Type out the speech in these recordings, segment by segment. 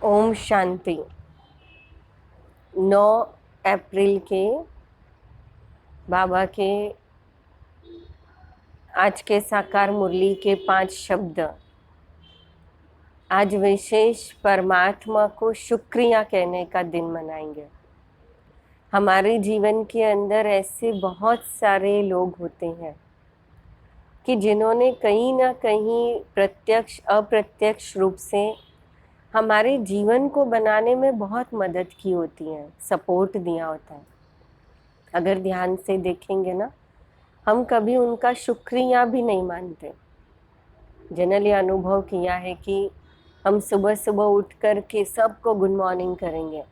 ओम शांति। 9 अप्रैल के बाबा के आज के साकार मुरली के 5 शब्द। आज विशेष परमात्मा को शुक्रिया कहने का दिन मनाएंगे। हमारे जीवन के अंदर ऐसे बहुत सारे लोग होते हैं कि जिन्होंने कहीं ना कहीं प्रत्यक्ष अप्रत्यक्ष रूप से हमारे जीवन को बनाने में बहुत मदद की होती है, सपोर्ट दिया होता है। अगर ध्यान से देखेंगे ना, हम कभी उनका शुक्रिया भी नहीं मानते। जनरली अनुभव किया है कि हम सुबह सुबह उठ कर के सबको गुड मॉर्निंग करेंगे,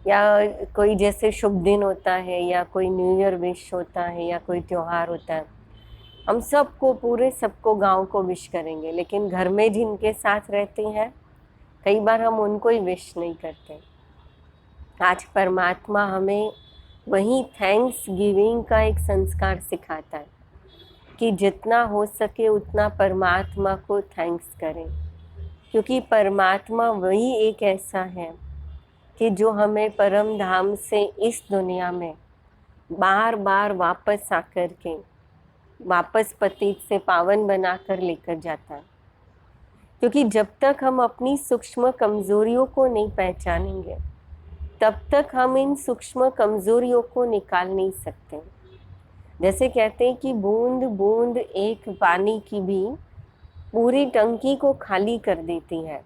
या कोई जैसे शुभ दिन होता है या कोई न्यू ईयर विश होता है या कोई त्योहार होता है, हम सबको पूरे सबको गांव को विश करेंगे। लेकिन घर में जिनके साथ रहते हैं कई बार हम उनको ही विश नहीं करते। आज परमात्मा हमें वही थैंक्स गिविंग का एक संस्कार सिखाता है कि जितना हो सके उतना परमात्मा को थैंक्स करें, क्योंकि परमात्मा वही एक ऐसा है कि जो हमें परम धाम से इस दुनिया में बार बार वापस आकर के वापस पतित से पावन बनाकर लेकर जाता है। क्योंकि जब तक हम अपनी सूक्ष्म कमजोरियों को नहीं पहचानेंगे तब तक हम इन सूक्ष्म कमजोरियों को निकाल नहीं सकते। जैसे कहते हैं कि बूंद बूंद एक पानी की भी पूरी टंकी को खाली कर देती है,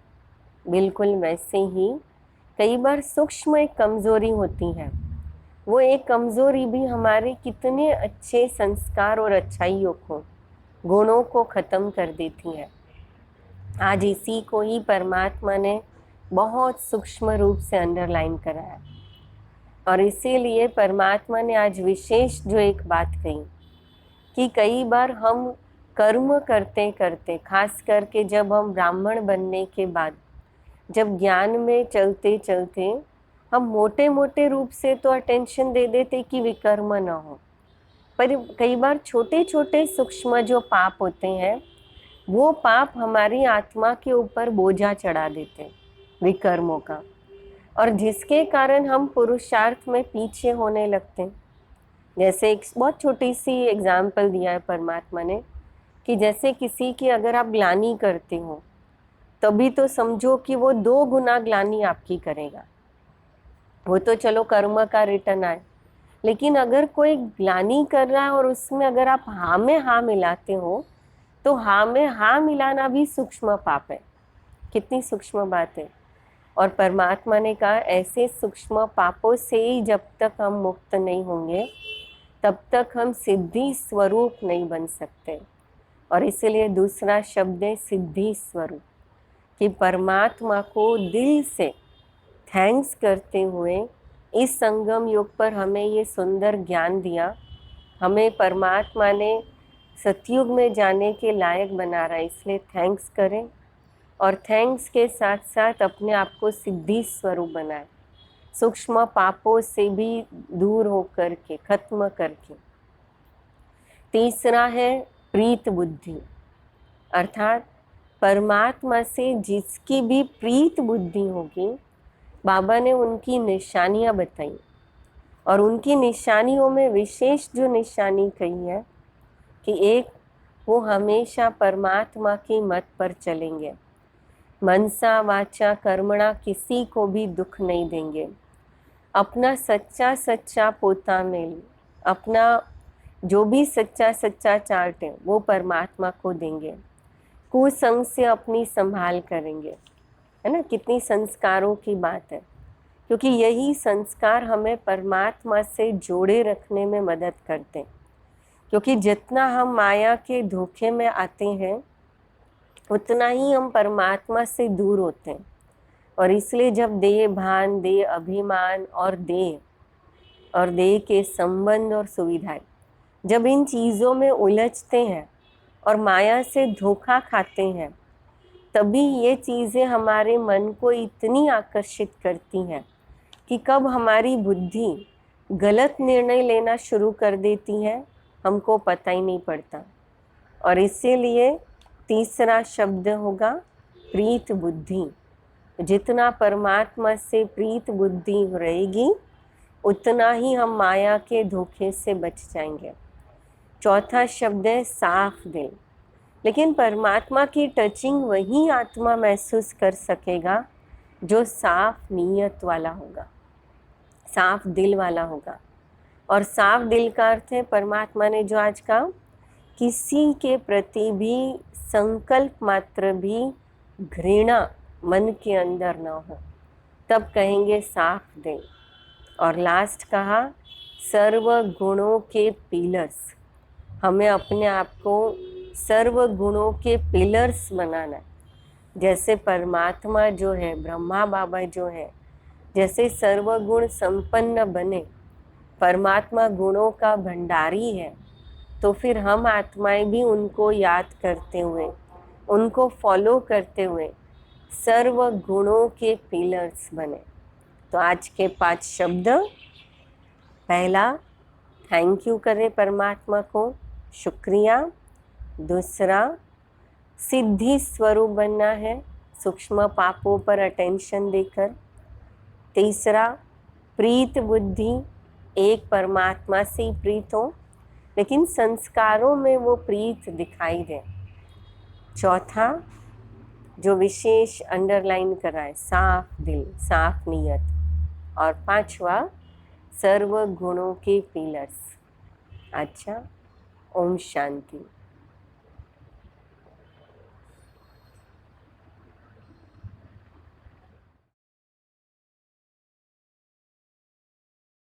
बिल्कुल वैसे ही कई बार सूक्ष्म एक कमजोरी होती है। वो एक कमजोरी भी हमारे कितने अच्छे संस्कार और अच्छाइयों को, गुणों को खत्म कर देती है। आज इसी को ही परमात्मा ने बहुत सूक्ष्म रूप से अंडरलाइन करा है, और इसीलिए परमात्मा ने आज विशेष जो एक बात कही कि कई बार हम कर्म करते करते, खास करके जब हम ब्राह्मण बनने के बाद, जब ज्ञान में चलते चलते हम मोटे मोटे रूप से तो अटेंशन दे देते कि विकर्म न हो, पर कई बार छोटे छोटे सूक्ष्म जो पाप होते हैं वो पाप हमारी आत्मा के ऊपर बोझा चढ़ा देते विकर्मों का, और जिसके कारण हम पुरुषार्थ में पीछे होने लगते हैं। जैसे एक बहुत छोटी सी एग्जाम्पल दिया है परमात्मा ने कि जैसे किसी की अगर आप ग्लानि करते हो तभी तो समझो कि वो 2 गुना ग्लानि आपकी करेगा। वो तो चलो कर्म का रिटर्न आए, लेकिन अगर कोई ग्लानि कर रहा है और उसमें अगर आप हाँ में हाँ मिलाते हो तो हाँ में हाँ मिलाना भी सूक्ष्म पाप है। कितनी सूक्ष्म बात है। और परमात्मा ने कहा ऐसे सूक्ष्म पापों से ही जब तक हम मुक्त नहीं होंगे तब तक हम सिद्धि स्वरूप नहीं बन सकते। और इसीलिए दूसरा शब्द है सिद्धि स्वरूप, कि परमात्मा को दिल से थैंक्स करते हुए इस संगम युग पर हमें ये सुंदर ज्ञान दिया। हमें परमात्मा ने सतयुग में जाने के लायक बना रहा है, इसलिए थैंक्स करें। और थैंक्स के साथ साथ अपने आप को सिद्धि स्वरूप बनाए, सूक्ष्म पापों से भी दूर होकर के, खत्म करके। तीसरा है प्रीत बुद्धि, अर्थात परमात्मा से जिसकी भी प्रीत बुद्धि होगी, बाबा ने उनकी निशानियां बताई, और उनकी निशानियों में विशेष जो निशानी कही है कि एक, वो हमेशा परमात्मा की मत पर चलेंगे, मनसा वाचा कर्मणा किसी को भी दुख नहीं देंगे, अपना सच्चा सच्चा पोता मेल, अपना जो भी सच्चा सच्चा चार्ट है वो परमात्मा को देंगे, कुसंग से अपनी संभाल करेंगे। है ना, कितनी संस्कारों की बात है, क्योंकि यही संस्कार हमें परमात्मा से जोड़े रखने में मदद करते हैं। क्योंकि जितना हम माया के धोखे में आते हैं उतना ही हम परमात्मा से दूर होते हैं। और इसलिए जब देह भान, देह अभिमान और देह के संबंध और सुविधाएं, जब इन चीज़ों में उलझते हैं और माया से धोखा खाते हैं, तभी ये चीज़ें हमारे मन को इतनी आकर्षित करती हैं कि कब हमारी बुद्धि गलत निर्णय लेना शुरू कर देती है हमको पता ही नहीं पड़ता। और इसीलिए तीसरा शब्द होगा प्रीत बुद्धि, जितना परमात्मा से प्रीत बुद्धि रहेगी उतना ही हम माया के धोखे से बच जाएंगे। चौथा शब्द है साफ दिल। लेकिन परमात्मा की टचिंग वही आत्मा महसूस कर सकेगा जो साफ नीयत वाला होगा, साफ दिल वाला होगा। और साफ दिल का अर्थ है परमात्मा ने जो आज कहा, किसी के प्रति भी संकल्प मात्र भी घृणा मन के अंदर ना हो, तब कहेंगे साफ दिल। और लास्ट कहा सर्व गुणों के पिलर्स। हमें अपने आप को सर्व गुणों के पिलर्स बनाना है। जैसे परमात्मा जो है, ब्रह्मा बाबा जो है, जैसे सर्वगुण संपन्न बने, परमात्मा गुणों का भंडारी है, तो फिर हम आत्माएं भी उनको याद करते हुए, उनको फॉलो करते हुए सर्व गुणों के पिलर्स बने। तो आज के 5 शब्द, पहला थैंक यू करें परमात्मा को, शुक्रिया। दूसरा सिद्धि स्वरूप बनना है, सूक्ष्म पापों पर अटेंशन देकर। तीसरा प्रीत बुद्धि, एक परमात्मा से ही प्रीत हो लेकिन संस्कारों में वो प्रीत दिखाई दे। चौथा जो विशेष अंडरलाइन करा है, साफ दिल, साफ नीयत। और पांचवा सर्व गुणों के पिलर्स। अच्छा, ओम शांति।